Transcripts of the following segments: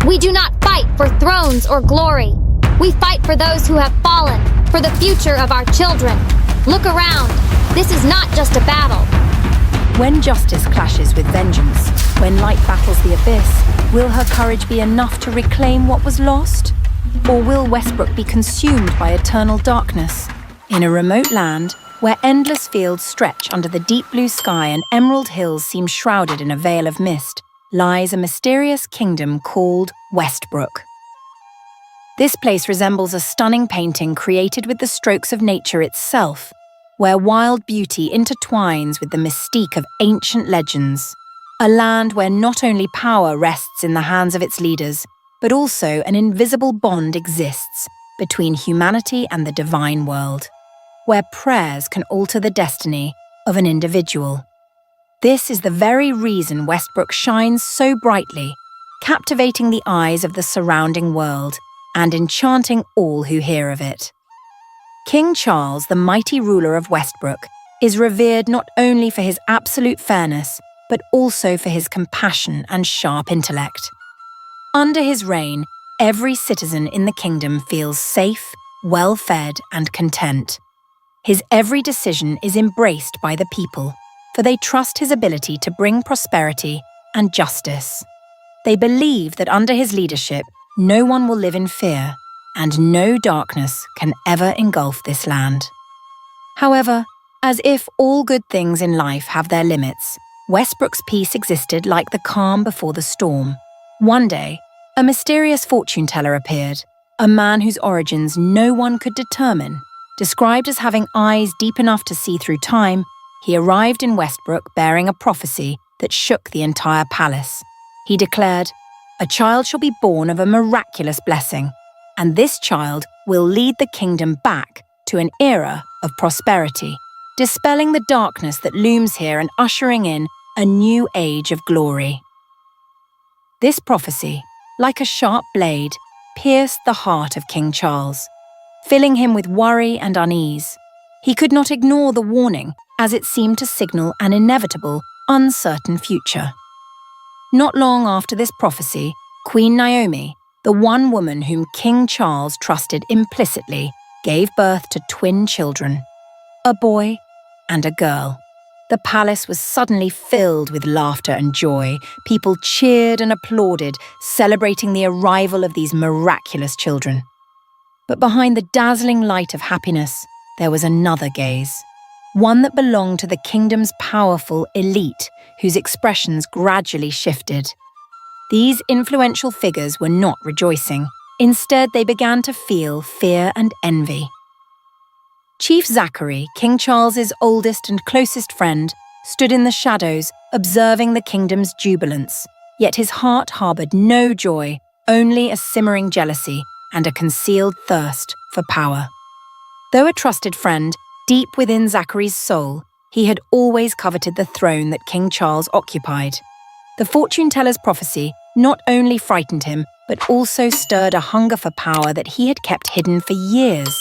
We do not fight for thrones or glory. We fight for those who have fallen, for the future of our children. Look around. This is not just a battle. When justice clashes with vengeance, when light battles the abyss, will her courage be enough to reclaim what was lost? Or will Westbrook be consumed by eternal darkness? In a remote land, where endless fields stretch under the deep blue sky and emerald hills seem shrouded in a veil of mist, lies a mysterious kingdom called Westbrook. This place resembles a stunning painting created with the strokes of nature itself, where wild beauty intertwines with the mystique of ancient legends. A land where not only power rests in the hands of its leaders, but also an invisible bond exists between humanity and the divine world, where prayers can alter the destiny of an individual. This is the very reason Westbrook shines so brightly, captivating the eyes of the surrounding world and enchanting all who hear of it. King Charles, the mighty ruler of Westbrook, is revered not only for his absolute fairness, but also for his compassion and sharp intellect. Under his reign, every citizen in the kingdom feels safe, well-fed, and content. His every decision is embraced by the people, for they trust his ability to bring prosperity and justice. They believe that under his leadership, no one will live in fear, and no darkness can ever engulf this land. However, as if all good things in life have their limits, Westbrook's peace existed like the calm before the storm. One day, a mysterious fortune-teller appeared, a man whose origins no one could determine. Described as having eyes deep enough to see through time, he arrived in Westbrook bearing a prophecy that shook the entire palace. He declared, "A child shall be born of a miraculous blessing, and this child will lead the kingdom back to an era of prosperity, dispelling the darkness that looms here and ushering in a new age of glory." This prophecy, like a sharp blade, pierced the heart of King Charles, filling him with worry and unease. He could not ignore the warning, as it seemed to signal an inevitable, uncertain future. Not long after this prophecy, Queen Naomi, the one woman whom King Charles trusted implicitly, gave birth to twin children, a boy and a girl. The palace was suddenly filled with laughter and joy. People cheered and applauded, celebrating the arrival of these miraculous children. But behind the dazzling light of happiness, there was another gaze, one that belonged to the kingdom's powerful elite, whose expressions gradually shifted. These influential figures were not rejoicing. Instead, they began to feel fear and envy. Chief Zachary, King Charles's oldest and closest friend, stood in the shadows, observing the kingdom's jubilance. Yet his heart harbored no joy, only a simmering jealousy and a concealed thirst for power. Though a trusted friend, deep within Zachary's soul, he had always coveted the throne that King Charles occupied. The fortune-teller's prophecy not only frightened him, but also stirred a hunger for power that he had kept hidden for years.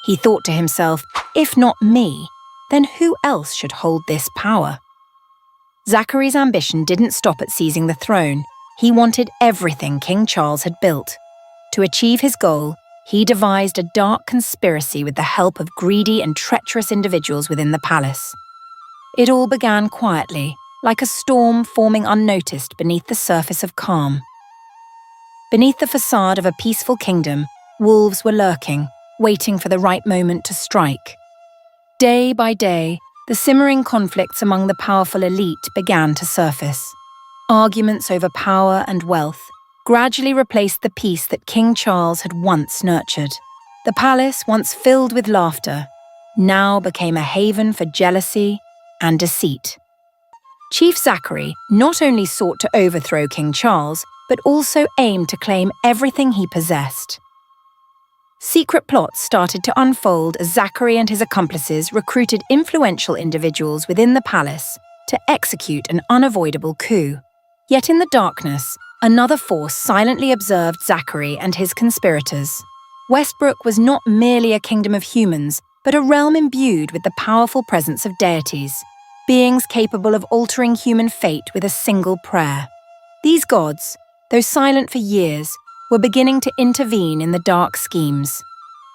He thought to himself, if not me, then who else should hold this power? Zachary's ambition didn't stop at seizing the throne. He wanted everything King Charles had built. To achieve his goal, he devised a dark conspiracy with the help of greedy and treacherous individuals within the palace. It all began quietly, like a storm forming unnoticed beneath the surface of calm. Beneath the facade of a peaceful kingdom, wolves were lurking, waiting for the right moment to strike. Day by day, the simmering conflicts among the powerful elite began to surface. Arguments over power and wealth gradually replaced the peace that King Charles had once nurtured. The palace, once filled with laughter, now became a haven for jealousy and deceit. Chief Zachary not only sought to overthrow King Charles, but also aimed to claim everything he possessed. Secret plots started to unfold as Zachary and his accomplices recruited influential individuals within the palace to execute an unavoidable coup. Yet in the darkness, another force silently observed Zachary and his conspirators. Westbrook was not merely a kingdom of humans, but a realm imbued with the powerful presence of deities, beings capable of altering human fate with a single prayer. These gods, though silent for years, were beginning to intervene in the dark schemes.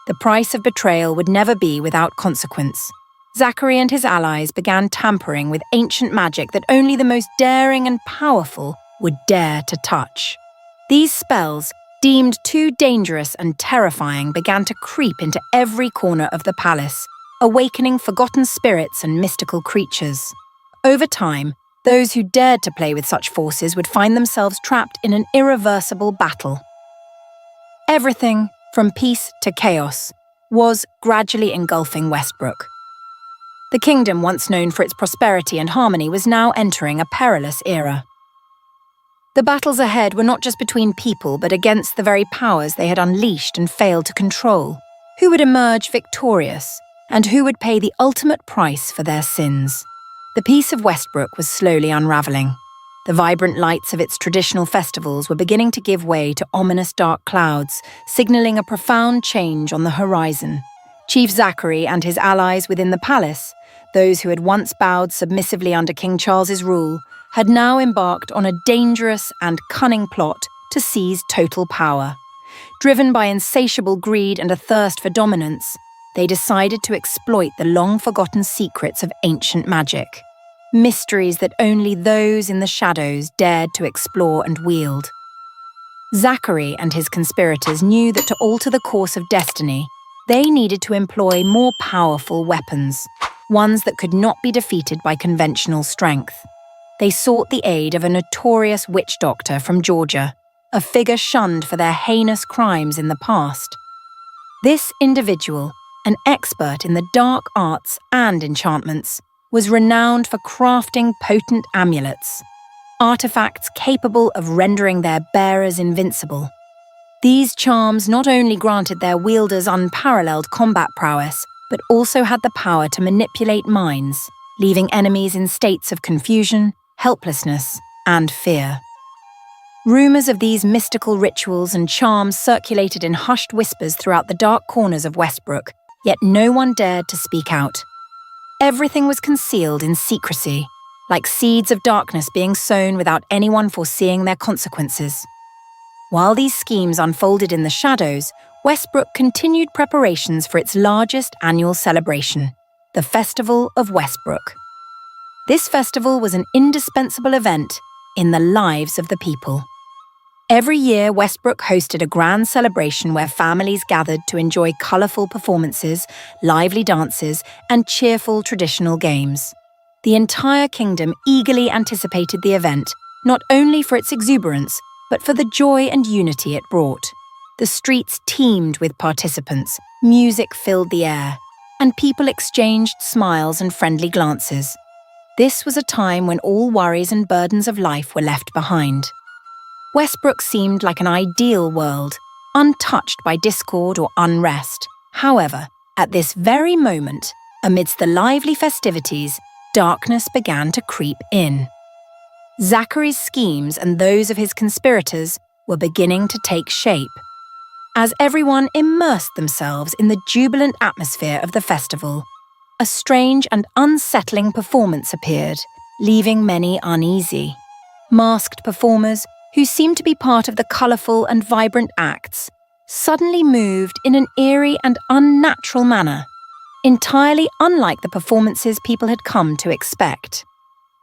The price of betrayal would never be without consequence. Zachary and his allies began tampering with ancient magic that only the most daring and powerful would dare to touch. These spells, deemed too dangerous and terrifying, began to creep into every corner of the palace, awakening forgotten spirits and mystical creatures. Over time, those who dared to play with such forces would find themselves trapped in an irreversible battle. Everything, from peace to chaos, was gradually engulfing Westbrook. The kingdom, once known for its prosperity and harmony, was now entering a perilous era. The battles ahead were not just between people, but against the very powers they had unleashed and failed to control. Who would emerge victorious, and who would pay the ultimate price for their sins? The peace of Westbrook was slowly unraveling. The vibrant lights of its traditional festivals were beginning to give way to ominous dark clouds, signaling a profound change on the horizon. Chief Zachary and his allies within the palace, those who had once bowed submissively under King Charles's rule, had now embarked on a dangerous and cunning plot to seize total power. Driven by insatiable greed and a thirst for dominance, they decided to exploit the long-forgotten secrets of ancient magic, mysteries that only those in the shadows dared to explore and wield. Zachary and his conspirators knew that to alter the course of destiny, they needed to employ more powerful weapons, ones that could not be defeated by conventional strength. They sought the aid of a notorious witch doctor from Georgia, a figure shunned for their heinous crimes in the past. This individual, an expert in the dark arts and enchantments, was renowned for crafting potent amulets, artifacts capable of rendering their bearers invincible. These charms not only granted their wielders unparalleled combat prowess, but also had the power to manipulate minds, leaving enemies in states of confusion, helplessness, and fear. Rumors of these mystical rituals and charms circulated in hushed whispers throughout the dark corners of Westbrook, yet no one dared to speak out. Everything was concealed in secrecy, like seeds of darkness being sown without anyone foreseeing their consequences. While these schemes unfolded in the shadows, Westbrook continued preparations for its largest annual celebration, the Festival of Westbrook. This festival was an indispensable event in the lives of the people. Every year, Westbrook hosted a grand celebration where families gathered to enjoy colourful performances, lively dances, and cheerful traditional games. The entire kingdom eagerly anticipated the event, not only for its exuberance, but for the joy and unity it brought. The streets teemed with participants, music filled the air, and people exchanged smiles and friendly glances. This was a time when all worries and burdens of life were left behind. Westbrook seemed like an ideal world, untouched by discord or unrest. However, at this very moment, amidst the lively festivities, darkness began to creep in. Zachary's schemes and those of his conspirators were beginning to take shape. As everyone immersed themselves in the jubilant atmosphere of the festival, a strange and unsettling performance appeared, leaving many uneasy. Masked performers, who seemed to be part of the colourful and vibrant acts, suddenly moved in an eerie and unnatural manner, entirely unlike the performances people had come to expect.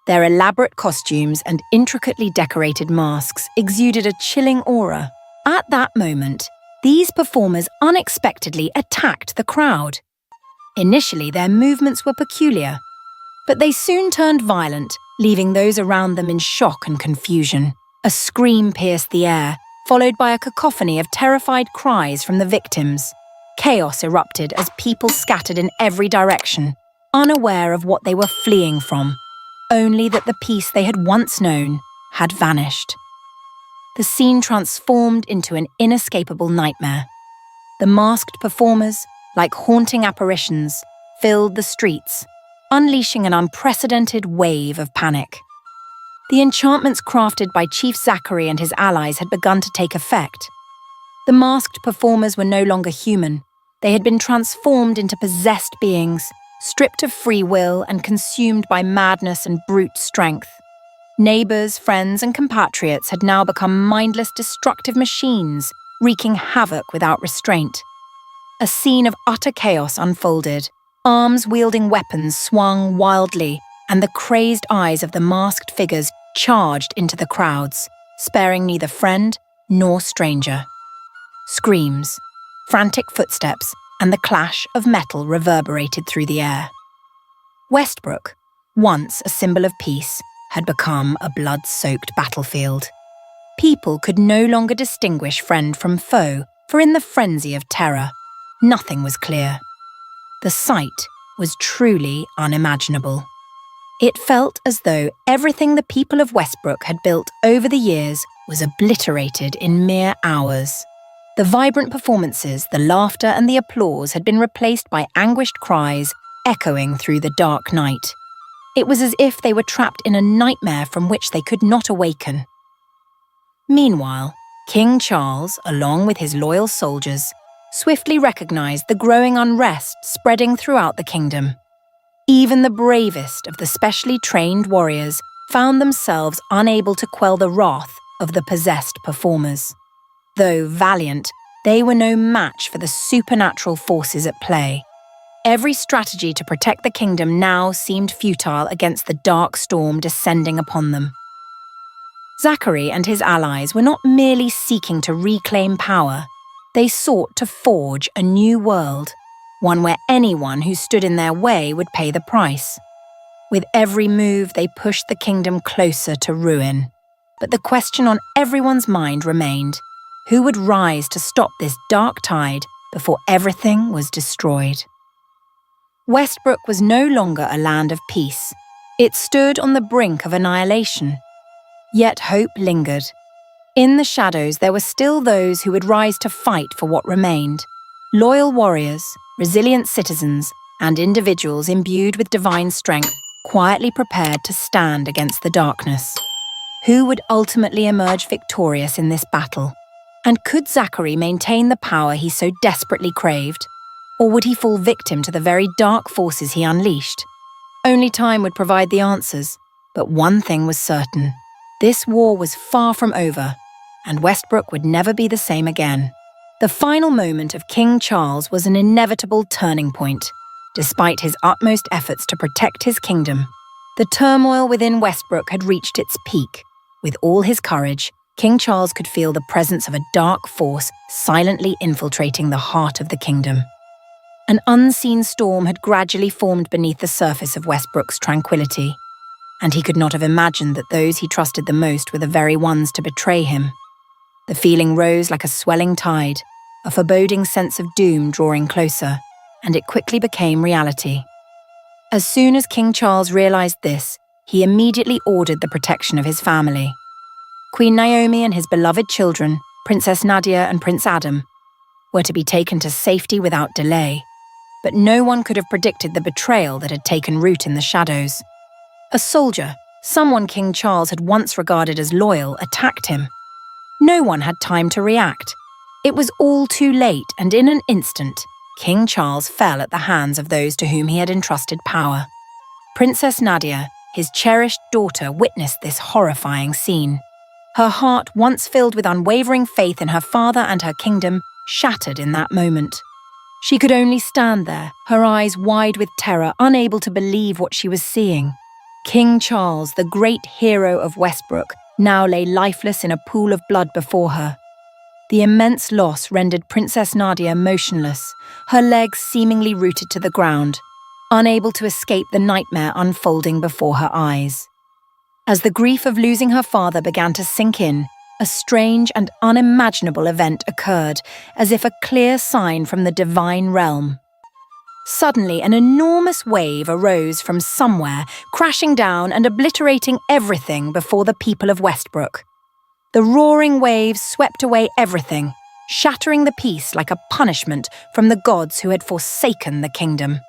Their elaborate costumes and intricately decorated masks exuded a chilling aura. At that moment, these performers unexpectedly attacked the crowd. Initially, their movements were peculiar, but they soon turned violent, leaving those around them in shock and confusion. A scream pierced the air, followed by a cacophony of terrified cries from the victims. Chaos erupted as people scattered in every direction, unaware of what they were fleeing from, only that the peace they had once known had vanished. The scene transformed into an inescapable nightmare. The masked performers, like haunting apparitions, filled the streets, unleashing an unprecedented wave of panic. The enchantments crafted by Chief Zachary and his allies had begun to take effect. The masked performers were no longer human. They had been transformed into possessed beings, stripped of free will and consumed by madness and brute strength. Neighbors, friends, and compatriots had now become mindless, destructive machines, wreaking havoc without restraint. A scene of utter chaos unfolded. Arms-wielding weapons swung wildly, and the crazed eyes of the masked figures charged into the crowds, sparing neither friend nor stranger. Screams, frantic footsteps, and the clash of metal reverberated through the air. Westbrook, once a symbol of peace, had become a blood-soaked battlefield. People could no longer distinguish friend from foe, for in the frenzy of terror, nothing was clear. The sight was truly unimaginable. It felt as though everything the people of Westbrook had built over the years was obliterated in mere hours. The vibrant performances, the laughter and the applause had been replaced by anguished cries echoing through the dark night. It was as if they were trapped in a nightmare from which they could not awaken. Meanwhile, King Charles, along with his loyal soldiers, swiftly recognized the growing unrest spreading throughout the kingdom. Even the bravest of the specially trained warriors found themselves unable to quell the wrath of the possessed performers. Though valiant, they were no match for the supernatural forces at play. Every strategy to protect the kingdom now seemed futile against the dark storm descending upon them. Zachary and his allies were not merely seeking to reclaim power. They sought to forge a new world, one where anyone who stood in their way would pay the price. With every move, they pushed the kingdom closer to ruin. But the question on everyone's mind remained: who would rise to stop this dark tide before everything was destroyed? Westbrook was no longer a land of peace. It stood on the brink of annihilation. Yet hope lingered. In the shadows, there were still those who would rise to fight for what remained. Loyal warriors, resilient citizens, and individuals imbued with divine strength, quietly prepared to stand against the darkness. Who would ultimately emerge victorious in this battle? And could Zachary maintain the power he so desperately craved? Or would he fall victim to the very dark forces he unleashed? Only time would provide the answers, but one thing was certain. This war was far from over, and Westbrook would never be the same again. The final moment of King Charles was an inevitable turning point. Despite his utmost efforts to protect his kingdom, the turmoil within Westbrook had reached its peak. With all his courage, King Charles could feel the presence of a dark force silently infiltrating the heart of the kingdom. An unseen storm had gradually formed beneath the surface of Westbrook's tranquility, and he could not have imagined that those he trusted the most were the very ones to betray him. The feeling rose like a swelling tide, a foreboding sense of doom drawing closer, and it quickly became reality. As soon as King Charles realized this, he immediately ordered the protection of his family. Queen Naomi and his beloved children, Princess Nadia and Prince Adam, were to be taken to safety without delay. But no one could have predicted the betrayal that had taken root in the shadows. A soldier, someone King Charles had once regarded as loyal, attacked him. No one had time to react. It was all too late, and in an instant, King Charles fell at the hands of those to whom he had entrusted power. Princess Nadia, his cherished daughter, witnessed this horrifying scene. Her heart, once filled with unwavering faith in her father and her kingdom, shattered in that moment. She could only stand there, her eyes wide with terror, unable to believe what she was seeing. King Charles, the great hero of Westbrook, now lay lifeless in a pool of blood before her. The immense loss rendered Princess Nadia motionless, her legs seemingly rooted to the ground, unable to escape the nightmare unfolding before her eyes. As the grief of losing her father began to sink in, a strange and unimaginable event occurred, as if a clear sign from the divine realm. Suddenly, an enormous wave arose from somewhere, crashing down and obliterating everything before the people of Westbrook. The roaring waves swept away everything, shattering the peace like a punishment from the gods who had forsaken the kingdom.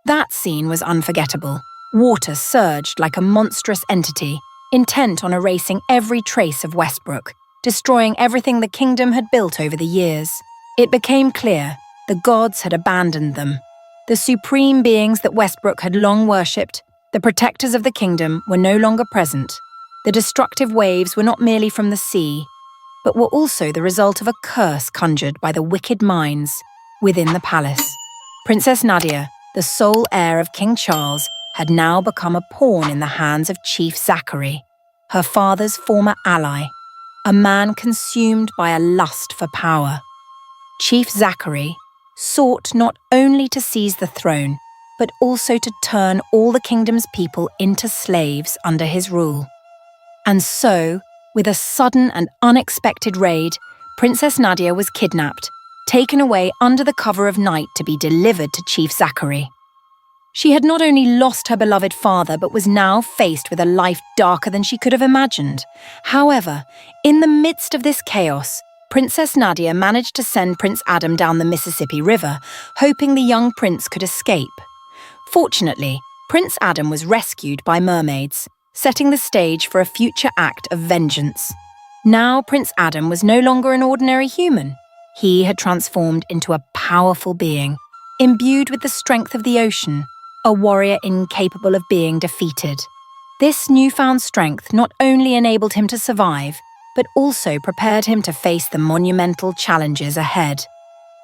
That scene was unforgettable. Water surged like a monstrous entity, intent on erasing every trace of Westbrook, destroying everything the kingdom had built over the years. It became clear the gods had abandoned them. The supreme beings that Westbrook had long worshipped, The protectors of the kingdom were no longer present. The destructive waves were not merely from the sea, but were also the result of a curse conjured by the wicked minds within the palace. Princess Nadia, the sole heir of King Charles, had now become a pawn in the hands of Chief Zachary, her father's former ally, a man consumed by a lust for power. Chief Zachary sought not only to seize the throne, but also to turn all the kingdom's people into slaves under his rule. And so, with a sudden and unexpected raid, Princess Nadia was kidnapped, taken away under the cover of night to be delivered to Chief Zachary. She had not only lost her beloved father, but was now faced with a life darker than she could have imagined. However, in the midst of this chaos, Princess Nadia managed to send Prince Adam down the Mississippi River, hoping the young prince could escape. Fortunately, Prince Adam was rescued by mermaids, setting the stage for a future act of vengeance. Now Prince Adam was no longer an ordinary human. He had transformed into a powerful being, imbued with the strength of the ocean, a warrior incapable of being defeated. This newfound strength not only enabled him to survive, but also prepared him to face the monumental challenges ahead.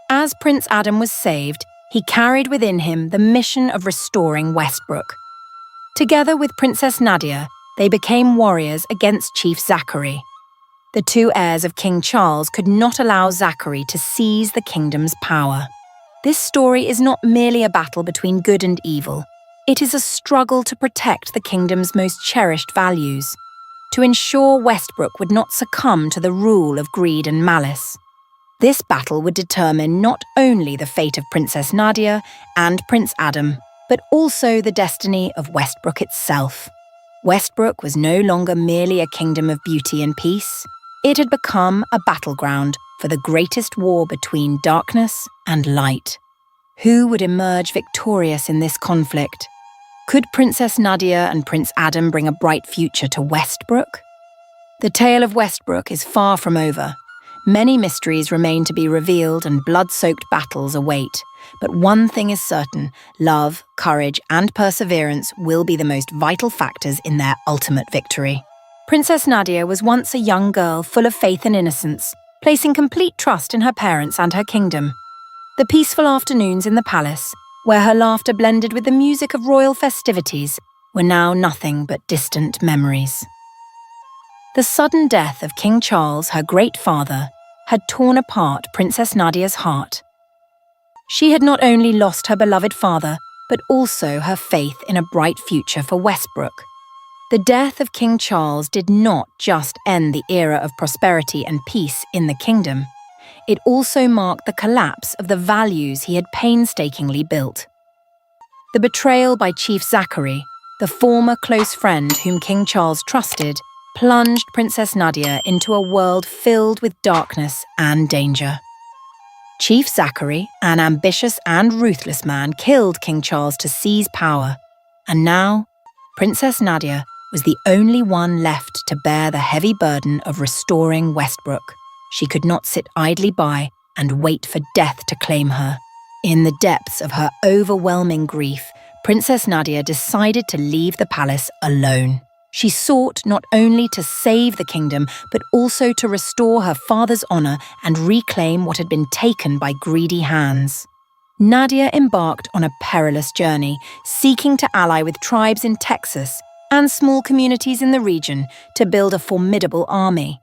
As Prince Adam was saved, he carried within him the mission of restoring Westbrook. Together with Princess Nadia, they became warriors against Chief Zachary. The two heirs of King Charles could not allow Zachary to seize the kingdom's power. This story is not merely a battle between good and evil. It is a struggle to protect the kingdom's most cherished values, to ensure Westbrook would not succumb to the rule of greed and malice. This battle would determine not only the fate of Princess Nadia and Prince Adam, but also the destiny of Westbrook itself. Westbrook was no longer merely a kingdom of beauty and peace. It had become a battleground for the greatest war between darkness and light. Who would emerge victorious in this conflict? Could Princess Nadia and Prince Adam bring a bright future to Westbrook? The tale of Westbrook is far from over. Many mysteries remain to be revealed and blood-soaked battles await. But one thing is certain: love, courage, and perseverance will be the most vital factors in their ultimate victory. Princess Nadia was once a young girl full of faith and innocence, placing complete trust in her parents and her kingdom. The peaceful afternoons in the palace, where her laughter blended with the music of royal festivities, were now nothing but distant memories. The sudden death of King Charles, her great father, had torn apart Princess Nadia's heart. She had not only lost her beloved father, but also her faith in a bright future for Westbrook. The death of King Charles did not just end the era of prosperity and peace in the kingdom. It also marked the collapse of the values he had painstakingly built. The betrayal by Chief Zachary, the former close friend whom King Charles trusted, plunged Princess Nadia into a world filled with darkness and danger. Chief Zachary, an ambitious and ruthless man, killed King Charles to seize power, and now Princess Nadia was the only one left to bear the heavy burden of restoring Westbrook. She could not sit idly by and wait for death to claim her. In the depths of her overwhelming grief, Princess Nadia decided to leave the palace alone. She sought not only to save the kingdom, but also to restore her father's honor and reclaim what had been taken by greedy hands. Nadia embarked on a perilous journey, seeking to ally with tribes in Texas and small communities in the region to build a formidable army.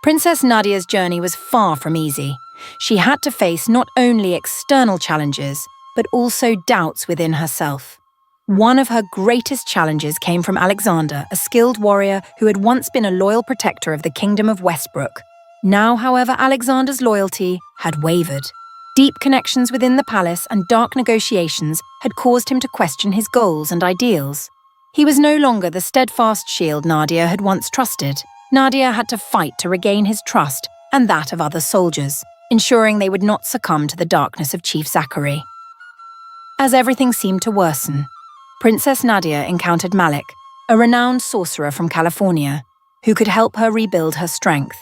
Princess Nadia's journey was far from easy. She had to face not only external challenges, but also doubts within herself. One of her greatest challenges came from Alexander, a skilled warrior who had once been a loyal protector of the Kingdom of Westbrook. Now, however, Alexander's loyalty had wavered. Deep connections within the palace and dark negotiations had caused him to question his goals and ideals. He was no longer the steadfast shield Nadia had once trusted. Nadia had to fight to regain his trust and that of other soldiers, ensuring they would not succumb to the darkness of Chief Zachary. As everything seemed to worsen, Princess Nadia encountered Malik, a renowned sorcerer from California, who could help her rebuild her strength.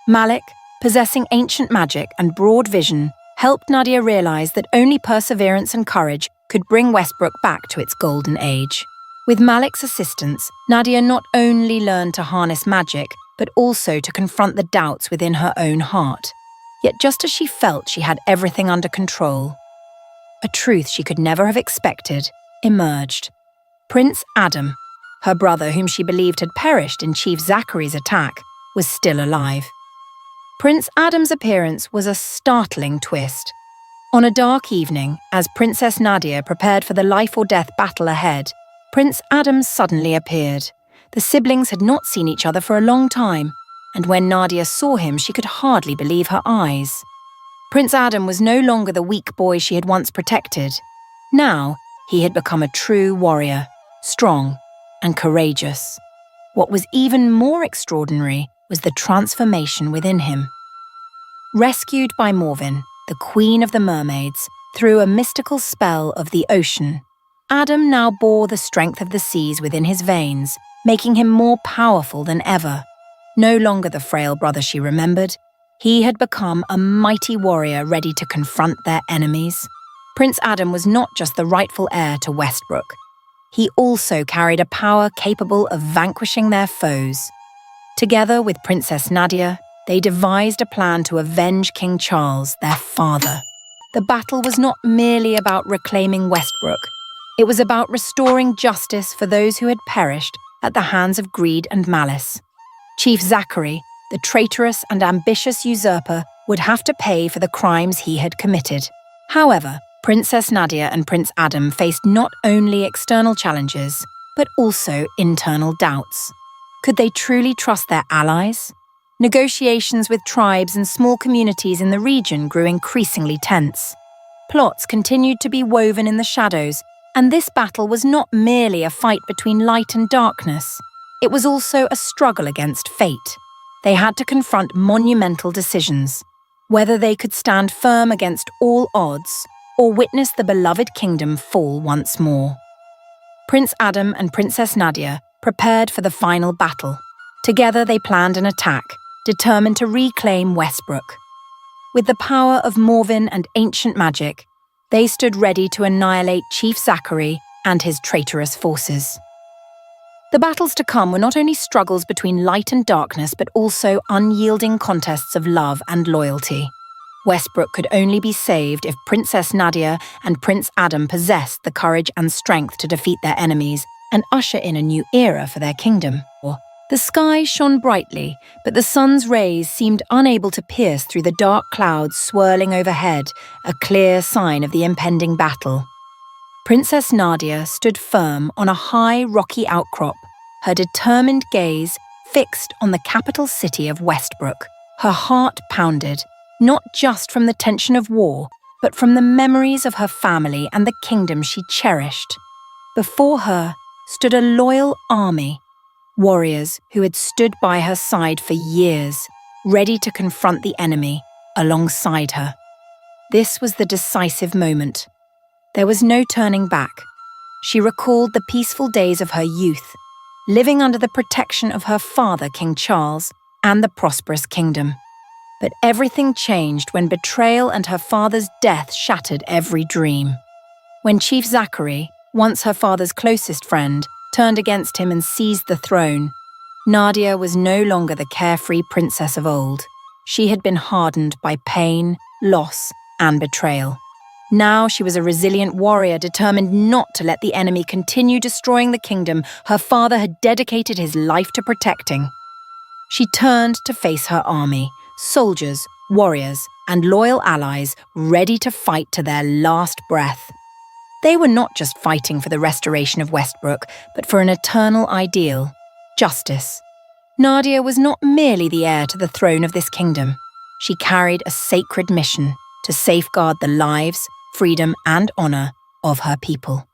Malik, possessing ancient magic and broad vision, helped Nadia realize that only perseverance and courage could bring Westbrook back to its golden age. With Malik's assistance, Nadia not only learned to harness magic, but also to confront the doubts within her own heart. Yet just as she felt she had everything under control, a truth she could never have expected emerged. Prince Adam, her brother whom she believed had perished in Chief Zachary's attack, was still alive. Prince Adam's appearance was a startling twist. On a dark evening, as Princess Nadia prepared for the life-or-death battle ahead, Prince Adam suddenly appeared. The siblings had not seen each other for a long time, and when Nadia saw him, she could hardly believe her eyes. Prince Adam was no longer the weak boy she had once protected. Now, he had become a true warrior, strong and courageous. What was even more extraordinary was the transformation within him. Rescued by Morvin, the queen of the mermaids, through a mystical spell of the ocean, Adam now bore the strength of the seas within his veins, making him more powerful than ever. No longer the frail brother she remembered, he had become a mighty warrior ready to confront their enemies. Prince Adam was not just the rightful heir to Westbrook. He also carried a power capable of vanquishing their foes. Together with Princess Nadia, they devised a plan to avenge King Charles, their father. The battle was not merely about reclaiming Westbrook. It was about restoring justice for those who had perished at the hands of greed and malice. Chief Zachary, the traitorous and ambitious usurper, would have to pay for the crimes he had committed. However, Princess Nadia and Prince Adam faced not only external challenges, but also internal doubts. Could they truly trust their allies? Negotiations with tribes and small communities in the region grew increasingly tense. Plots continued to be woven in the shadows, and this battle was not merely a fight between light and darkness. It was also a struggle against fate. They had to confront monumental decisions, whether they could stand firm against all odds or witness the beloved kingdom fall once more. Prince Adam and Princess Nadia prepared for the final battle. Together they planned an attack, determined to reclaim Westbrook. With the power of Morvin and ancient magic, they stood ready to annihilate Chief Zachary and his traitorous forces. The battles to come were not only struggles between light and darkness, but also unyielding contests of love and loyalty. Westbrook could only be saved if Princess Nadia and Prince Adam possessed the courage and strength to defeat their enemies and usher in a new era for their kingdom. The sky shone brightly, but the sun's rays seemed unable to pierce through the dark clouds swirling overhead, a clear sign of the impending battle. Princess Nadia stood firm on a high, rocky outcrop, her determined gaze fixed on the capital city of Westbrook. Her heart pounded, not just from the tension of war, but from the memories of her family and the kingdom she cherished. Before her stood a loyal army, warriors who had stood by her side for years, ready to confront the enemy alongside her. This was the decisive moment. There was no turning back. She recalled the peaceful days of her youth, living under the protection of her father, King Charles, and the prosperous kingdom. But everything changed when betrayal and her father's death shattered every dream. When Chief Zachary, once her father's closest friend, turned against him and seized the throne, Nadia was no longer the carefree princess of old. She had been hardened by pain, loss, and betrayal. Now she was a resilient warrior determined not to let the enemy continue destroying the kingdom her father had dedicated his life to protecting. She turned to face her army, soldiers, warriors, and loyal allies ready to fight to their last breath. They were not just fighting for the restoration of Westbrook, but for an eternal ideal, justice. Nadia was not merely the heir to the throne of this kingdom. She carried a sacred mission to safeguard the lives, freedom, and honor of her people.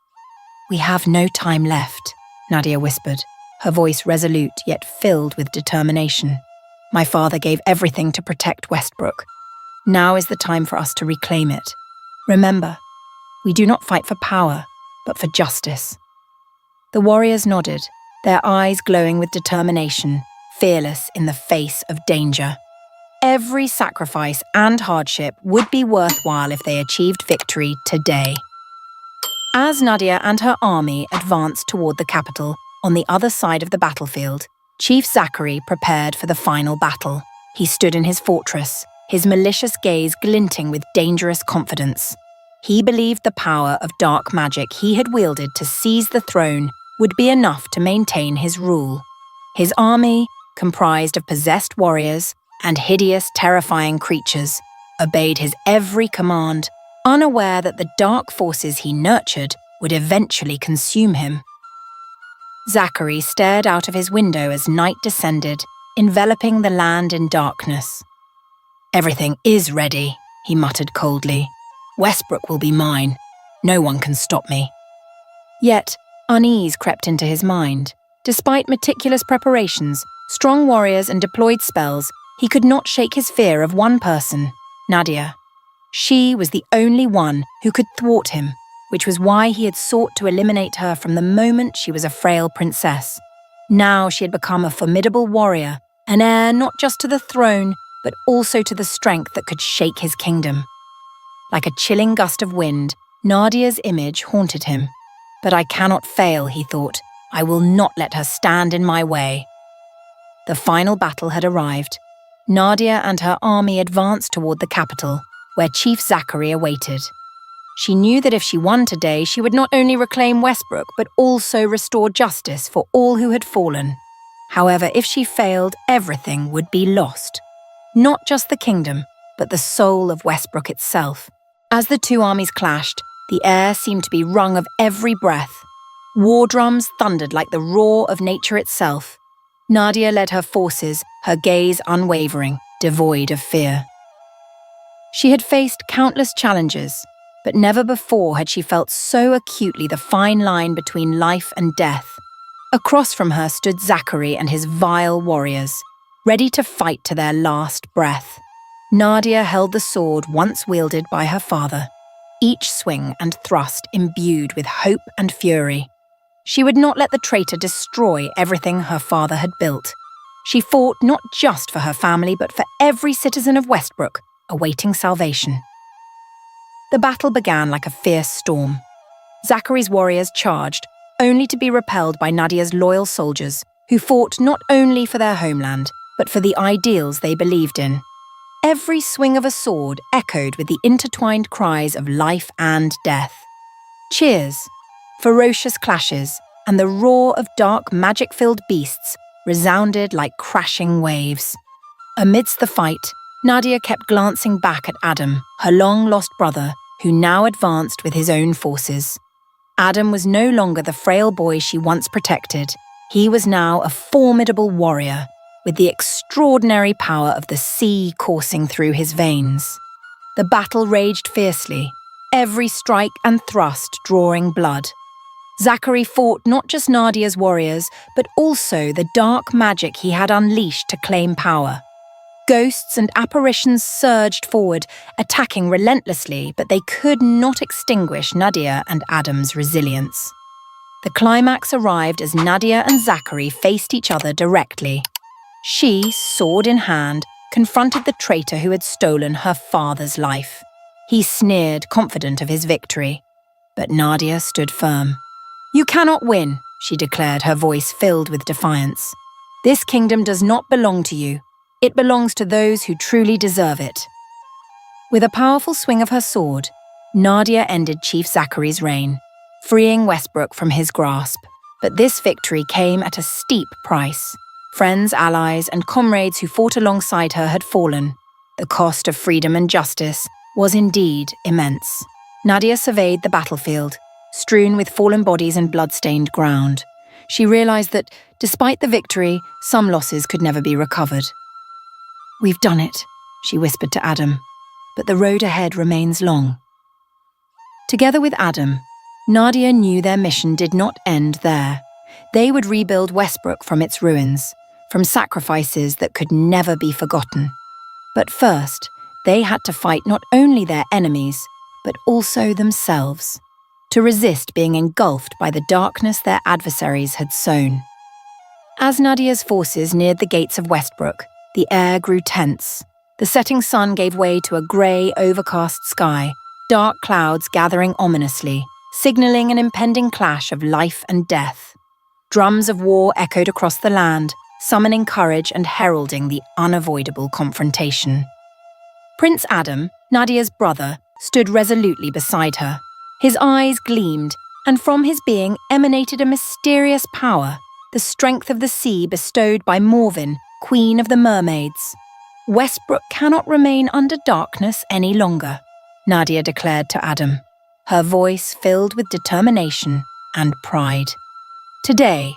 "We have no time left," Nadia whispered, her voice resolute yet filled with determination. "My father gave everything to protect Westbrook. Now is the time for us to reclaim it. Remember, we do not fight for power, but for justice." The warriors nodded, their eyes glowing with determination, fearless in the face of danger. Every sacrifice and hardship would be worthwhile if they achieved victory today. As Nadia and her army advanced toward the capital on the other side of the battlefield, Chief Zachary prepared for the final battle. He stood in his fortress, his malicious gaze glinting with dangerous confidence. He believed the power of dark magic he had wielded to seize the throne would be enough to maintain his rule. His army, comprised of possessed warriors and hideous, terrifying creatures, obeyed his every command, unaware that the dark forces he nurtured would eventually consume him. Zachary stared out of his window as night descended, enveloping the land in darkness. "Everything is ready," he muttered coldly. "Westbrook will be mine. No one can stop me." Yet, unease crept into his mind. Despite meticulous preparations, strong warriors and deployed spells, he could not shake his fear of one person, Nadia. She was the only one who could thwart him, which was why he had sought to eliminate her from the moment she was a frail princess. Now she had become a formidable warrior, an heir not just to the throne, but also to the strength that could shake his kingdom. Like a chilling gust of wind, Nadia's image haunted him. "But I cannot fail," he thought. "I will not let her stand in my way." The final battle had arrived. Nadia and her army advanced toward the capital, where Chief Zachary awaited. She knew that if she won today, she would not only reclaim Westbrook, but also restore justice for all who had fallen. However, if she failed, everything would be lost. Not just the kingdom, but the soul of Westbrook itself. As the two armies clashed, the air seemed to be wrung of every breath. War drums thundered like the roar of nature itself. Nadia led her forces, her gaze unwavering, devoid of fear. She had faced countless challenges, but never before had she felt so acutely the fine line between life and death. Across from her stood Zachary and his vile warriors, ready to fight to their last breath. Nadia held the sword once wielded by her father, each swing and thrust imbued with hope and fury. She would not let the traitor destroy everything her father had built. She fought not just for her family, but for every citizen of Westbrook, awaiting salvation. The battle began like a fierce storm. Zachary's warriors charged, only to be repelled by Nadia's loyal soldiers, who fought not only for their homeland, but for the ideals they believed in. Every swing of a sword echoed with the intertwined cries of life and death. Cheers, ferocious clashes, and the roar of dark, magic-filled beasts resounded like crashing waves. Amidst the fight, Nadia kept glancing back at Adam, her long-lost brother, who now advanced with his own forces. Adam was no longer the frail boy she once protected. He was now a formidable warrior, with the extraordinary power of the sea coursing through his veins. The battle raged fiercely, every strike and thrust drawing blood. Zachary fought not just Nadia's warriors, but also the dark magic he had unleashed to claim power. Ghosts and apparitions surged forward, attacking relentlessly, but they could not extinguish Nadia and Adam's resilience. The climax arrived as Nadia and Zachary faced each other directly. She, sword in hand, confronted the traitor who had stolen her father's life. He sneered, confident of his victory. But Nadia stood firm. "You cannot win," she declared, her voice filled with defiance. "This kingdom does not belong to you. It belongs to those who truly deserve it." With a powerful swing of her sword, Nadia ended Chief Zachary's reign, freeing Westbrook from his grasp. But this victory came at a steep price. Friends, allies, and comrades who fought alongside her had fallen. The cost of freedom and justice was indeed immense. Nadia surveyed the battlefield, strewn with fallen bodies and blood-stained ground. She realized that, despite the victory, some losses could never be recovered. "We've done it," she whispered to Adam, "but the road ahead remains long." Together with Adam, Nadia knew their mission did not end there. They would rebuild Westbrook from its ruins, from sacrifices that could never be forgotten. But first, they had to fight not only their enemies, but also themselves, to resist being engulfed by the darkness their adversaries had sown. As Nadia's forces neared the gates of Westbrook, the air grew tense. The setting sun gave way to a grey, overcast sky, dark clouds gathering ominously, signaling an impending clash of life and death. Drums of war echoed across the land, summoning courage and heralding the unavoidable confrontation. Prince Adam, Nadia's brother, stood resolutely beside her. His eyes gleamed, and from his being emanated a mysterious power, the strength of the sea bestowed by Morvin, Queen of the Mermaids. Westbrook cannot remain under darkness any longer, Nadia declared to Adam, her voice filled with determination and pride. Today,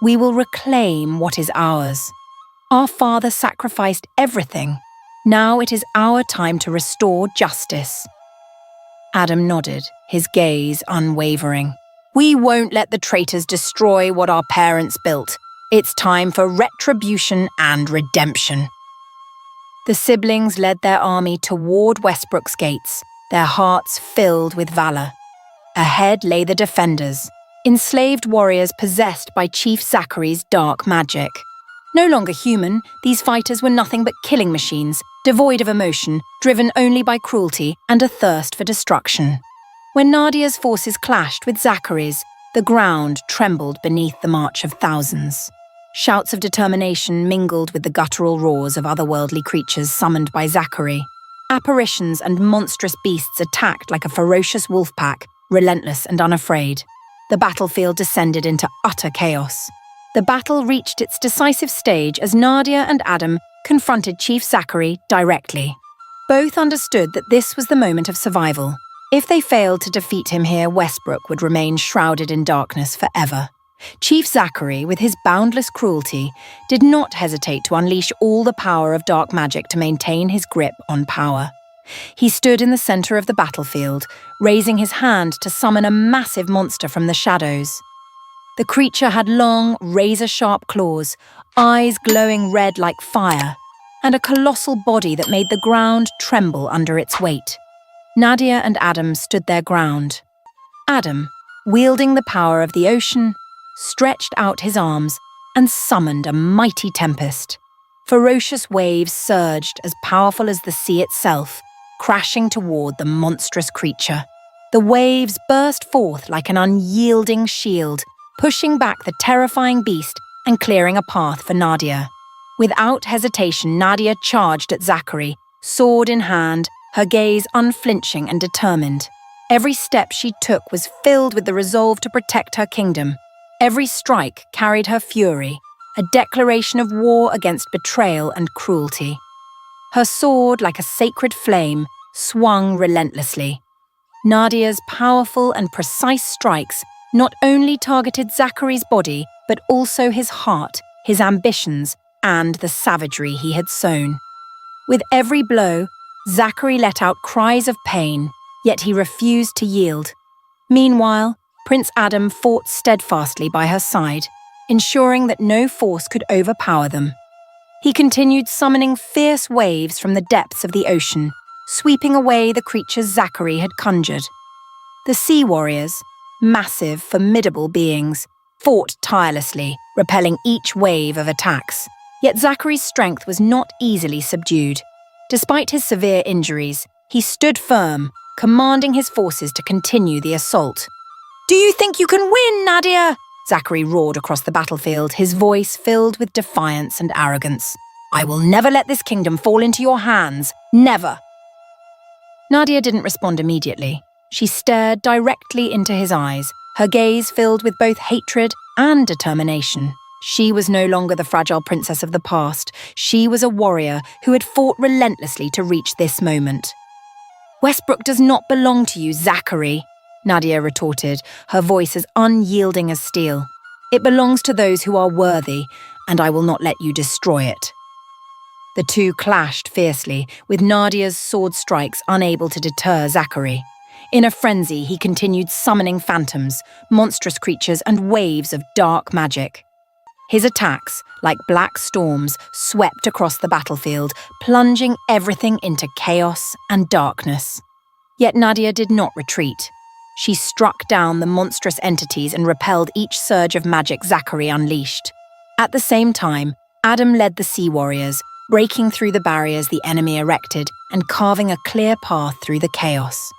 we will reclaim what is ours. Our father sacrificed everything. Now it is our time to restore justice. Adam nodded, his gaze unwavering. We won't let the traitors destroy what our parents built. It's time for retribution and redemption. The siblings led their army toward Westbrook's gates, their hearts filled with valor. Ahead lay the defenders, enslaved warriors possessed by Chief Zachary's dark magic. No longer human, these fighters were nothing but killing machines, devoid of emotion, driven only by cruelty and a thirst for destruction. When Nadia's forces clashed with Zachary's, the ground trembled beneath the march of thousands. Shouts of determination mingled with the guttural roars of otherworldly creatures summoned by Zachary. Apparitions and monstrous beasts attacked like a ferocious wolf pack, relentless and unafraid. The battlefield descended into utter chaos. The battle reached its decisive stage as Nadia and Adam confronted Chief Zachary directly. Both understood that this was the moment of survival. If they failed to defeat him here, Westbrook would remain shrouded in darkness forever. Chief Zachary, with his boundless cruelty, did not hesitate to unleash all the power of dark magic to maintain his grip on power. He stood in the center of the battlefield, raising his hand to summon a massive monster from the shadows. The creature had long, razor-sharp claws, eyes glowing red like fire, and a colossal body that made the ground tremble under its weight. Nadia and Adam stood their ground. Adam, wielding the power of the ocean, stretched out his arms and summoned a mighty tempest. Ferocious waves surged as powerful as the sea itself, crashing toward the monstrous creature. The waves burst forth like an unyielding shield, pushing back the terrifying beast and clearing a path for Nadia. Without hesitation, Nadia charged at Zachary, sword in hand, her gaze unflinching and determined. Every step she took was filled with the resolve to protect her kingdom. Every strike carried her fury, a declaration of war against betrayal and cruelty. Her sword, like a sacred flame, swung relentlessly. Nadia's powerful and precise strikes not only targeted Zachary's body, but also his heart, his ambitions, and the savagery he had sown. With every blow, Zachary let out cries of pain, yet he refused to yield. Meanwhile, Prince Adam fought steadfastly by her side, ensuring that no force could overpower them. He continued summoning fierce waves from the depths of the ocean, sweeping away the creatures Zachary had conjured. The sea warriors, massive, formidable beings, fought tirelessly, repelling each wave of attacks. Yet Zachary's strength was not easily subdued. Despite his severe injuries, he stood firm, commanding his forces to continue the assault. "Do you think you can win, Nadia?" Zachary roared across the battlefield, his voice filled with defiance and arrogance. "I will never let this kingdom fall into your hands. Never!" Nadia didn't respond immediately. She stared directly into his eyes, her gaze filled with both hatred and determination. She was no longer the fragile princess of the past. She was a warrior who had fought relentlessly to reach this moment. "Westbrook does not belong to you, Zachary," Nadia retorted, her voice as unyielding as steel. "It belongs to those who are worthy, and I will not let you destroy it." The two clashed fiercely, with Nadia's sword strikes unable to deter Zachary. In a frenzy, he continued summoning phantoms, monstrous creatures, and waves of dark magic. His attacks, like black storms, swept across the battlefield, plunging everything into chaos and darkness. Yet Nadia did not retreat. She struck down the monstrous entities and repelled each surge of magic Zachary unleashed. At the same time, Adam led the sea warriors, breaking through the barriers the enemy erected and carving a clear path through the chaos.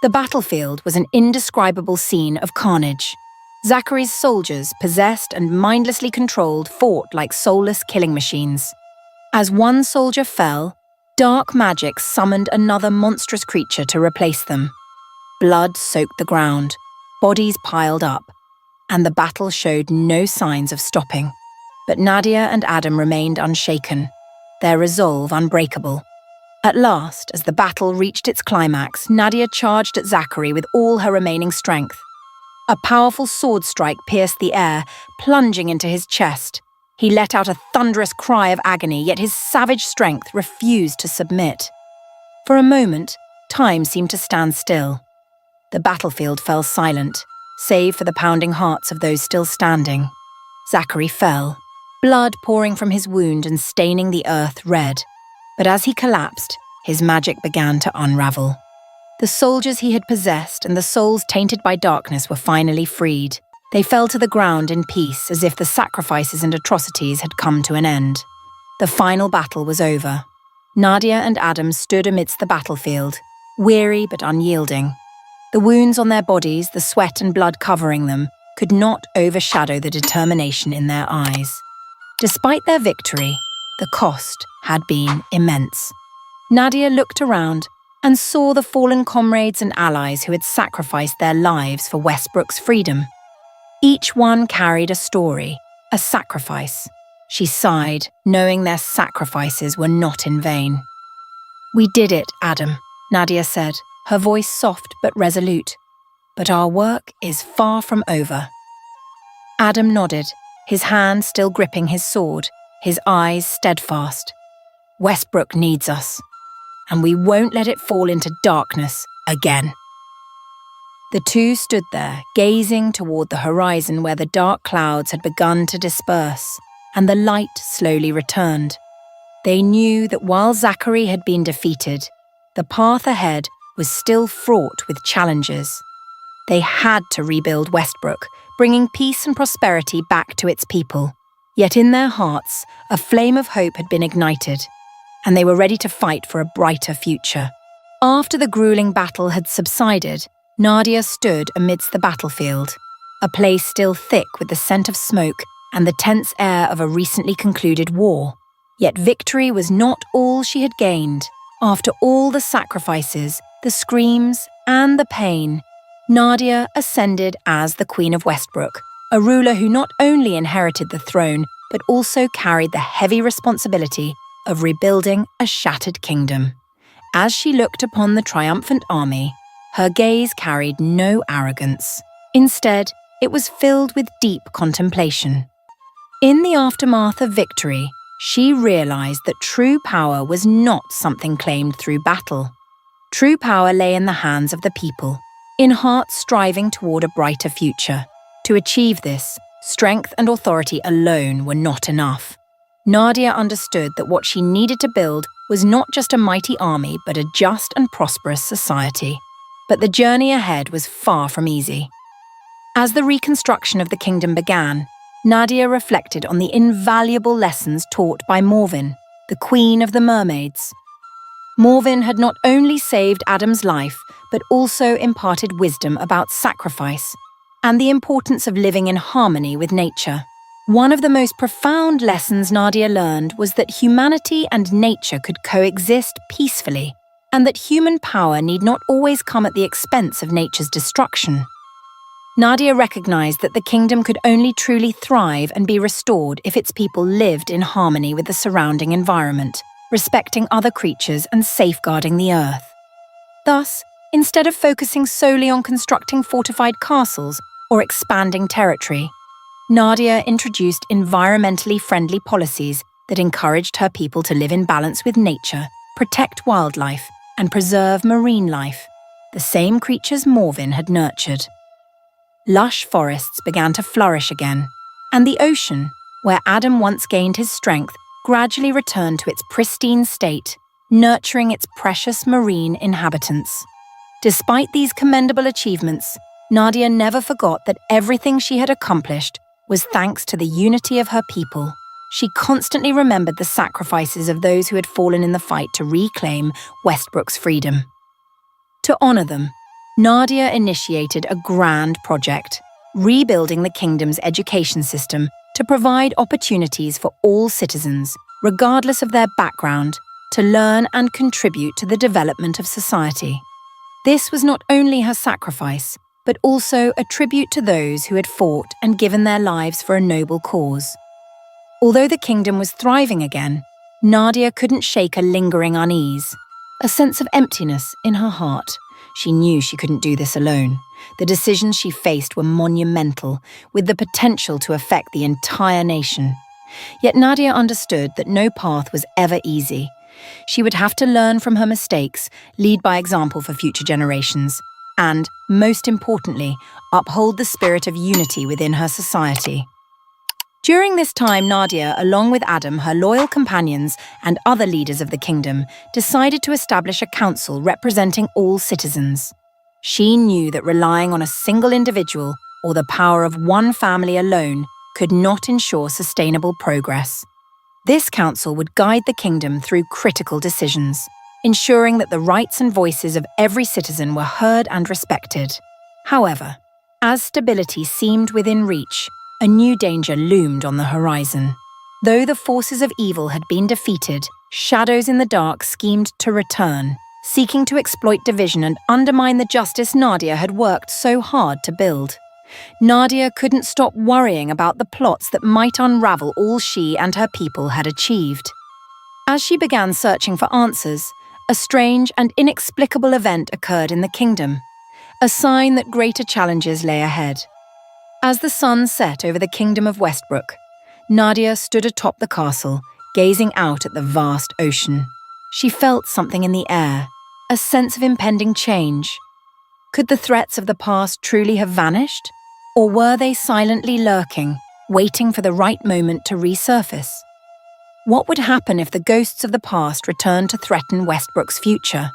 The battlefield was an indescribable scene of carnage. Zachary's soldiers, possessed and mindlessly controlled, fought like soulless killing machines. As one soldier fell, dark magic summoned another monstrous creature to replace them. Blood soaked the ground, bodies piled up, and the battle showed no signs of stopping. But Nadia and Adam remained unshaken, their resolve unbreakable. At last, as the battle reached its climax, Nadia charged at Zachary with all her remaining strength. A powerful sword strike pierced the air, plunging into his chest. He let out a thunderous cry of agony, yet his savage strength refused to submit. For a moment, time seemed to stand still. The battlefield fell silent, save for the pounding hearts of those still standing. Zachary fell, blood pouring from his wound and staining the earth red. But as he collapsed, his magic began to unravel. The soldiers he had possessed and the souls tainted by darkness were finally freed. They fell to the ground in peace, as if the sacrifices and atrocities had come to an end. The final battle was over. Nadia and Adam stood amidst the battlefield, weary but unyielding. The wounds on their bodies, the sweat and blood covering them, could not overshadow the determination in their eyes. Despite their victory, the cost had been immense. Nadia looked around and saw the fallen comrades and allies who had sacrificed their lives for Westbrook's freedom. Each one carried a story, a sacrifice. She sighed, knowing their sacrifices were not in vain. "We did it, Adam," Nadia said, her voice soft but resolute. "But our work is far from over." Adam nodded, his hand still gripping his sword, his eyes steadfast. "Westbrook needs us, and we won't let it fall into darkness again." The two stood there, gazing toward the horizon where the dark clouds had begun to disperse, and the light slowly returned. They knew that while Zachary had been defeated, the path ahead was still fraught with challenges. They had to rebuild Westbrook, bringing peace and prosperity back to its people. Yet in their hearts, a flame of hope had been ignited, and they were ready to fight for a brighter future. After the grueling battle had subsided, Nadia stood amidst the battlefield, a place still thick with the scent of smoke and the tense air of a recently concluded war. Yet victory was not all she had gained. After all the sacrifices, the screams, and the pain, Nadia ascended as the Queen of Westbrook, a ruler who not only inherited the throne, but also carried the heavy responsibility of rebuilding a shattered kingdom. As she looked upon the triumphant army, her gaze carried no arrogance. Instead, it was filled with deep contemplation. In the aftermath of victory, she realized that true power was not something claimed through battle. True power lay in the hands of the people, in hearts striving toward a brighter future. To achieve this, strength and authority alone were not enough. Nadia understood that what she needed to build was not just a mighty army, but a just and prosperous society. But the journey ahead was far from easy. As the reconstruction of the kingdom began, Nadia reflected on the invaluable lessons taught by Morvin, the queen of the Mermaids. Morvin had not only saved Adam's life, but also imparted wisdom about sacrifice and the importance of living in harmony with nature. One of the most profound lessons Nadia learned was that humanity and nature could coexist peacefully, and that human power need not always come at the expense of nature's destruction. Nadia recognized that the kingdom could only truly thrive and be restored if its people lived in harmony with the surrounding environment, respecting other creatures and safeguarding the earth. Thus, instead of focusing solely on constructing fortified castles or expanding territory, Nadia introduced environmentally friendly policies that encouraged her people to live in balance with nature, protect wildlife, and preserve marine life, the same creatures Morvin had nurtured. Lush forests began to flourish again, and the ocean, where Adam once gained his strength, gradually returned to its pristine state, nurturing its precious marine inhabitants. Despite these commendable achievements, Nadia never forgot that everything she had accomplished was thanks to the unity of her people. She constantly remembered the sacrifices of those who had fallen in the fight to reclaim Westbrook's freedom. To honor them, Nadia initiated a grand project, rebuilding the kingdom's education system to provide opportunities for all citizens, regardless of their background, to learn and contribute to the development of society. This was not only her sacrifice, but also a tribute to those who had fought and given their lives for a noble cause. Although the kingdom was thriving again, Nadia couldn't shake a lingering unease, a sense of emptiness in her heart. She knew she couldn't do this alone. The decisions she faced were monumental, with the potential to affect the entire nation. Yet Nadia understood that no path was ever easy. She would have to learn from her mistakes, lead by example for future generations, and, most importantly, uphold the spirit of unity within her society. During this time, Nadia, along with Adam, her loyal companions, and other leaders of the kingdom, decided to establish a council representing all citizens. She knew that relying on a single individual or the power of one family alone could not ensure sustainable progress. This council would guide the kingdom through critical decisions, ensuring that the rights and voices of every citizen were heard and respected. However, as stability seemed within reach, a new danger loomed on the horizon. Though the forces of evil had been defeated, shadows in the dark schemed to return, seeking to exploit division and undermine the justice Nadia had worked so hard to build. Nadia couldn't stop worrying about the plots that might unravel all she and her people had achieved. As she began searching for answers, a strange and inexplicable event occurred in the kingdom, a sign that greater challenges lay ahead. As the sun set over the Kingdom of Westbrook, Nadia stood atop the castle, gazing out at the vast ocean. She felt something in the air, a sense of impending change. Could the threats of the past truly have vanished? Or were they silently lurking, waiting for the right moment to resurface? What would happen if the ghosts of the past returned to threaten Westbrook's future?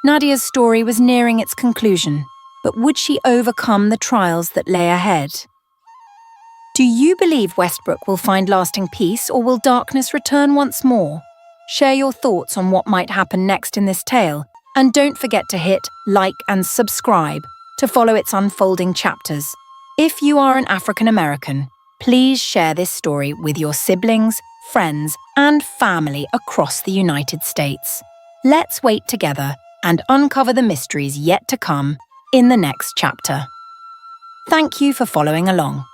Nadia's story was nearing its conclusion, but would she overcome the trials that lay ahead? Do you believe Westbrook will find lasting peace, or will darkness return once more? Share your thoughts on what might happen next in this tale, and don't forget to hit like and subscribe to follow its unfolding chapters. If you are an African American, please share this story with your siblings, friends, and family across the United States. Let's wait together and uncover the mysteries yet to come in the next chapter. Thank you for following along.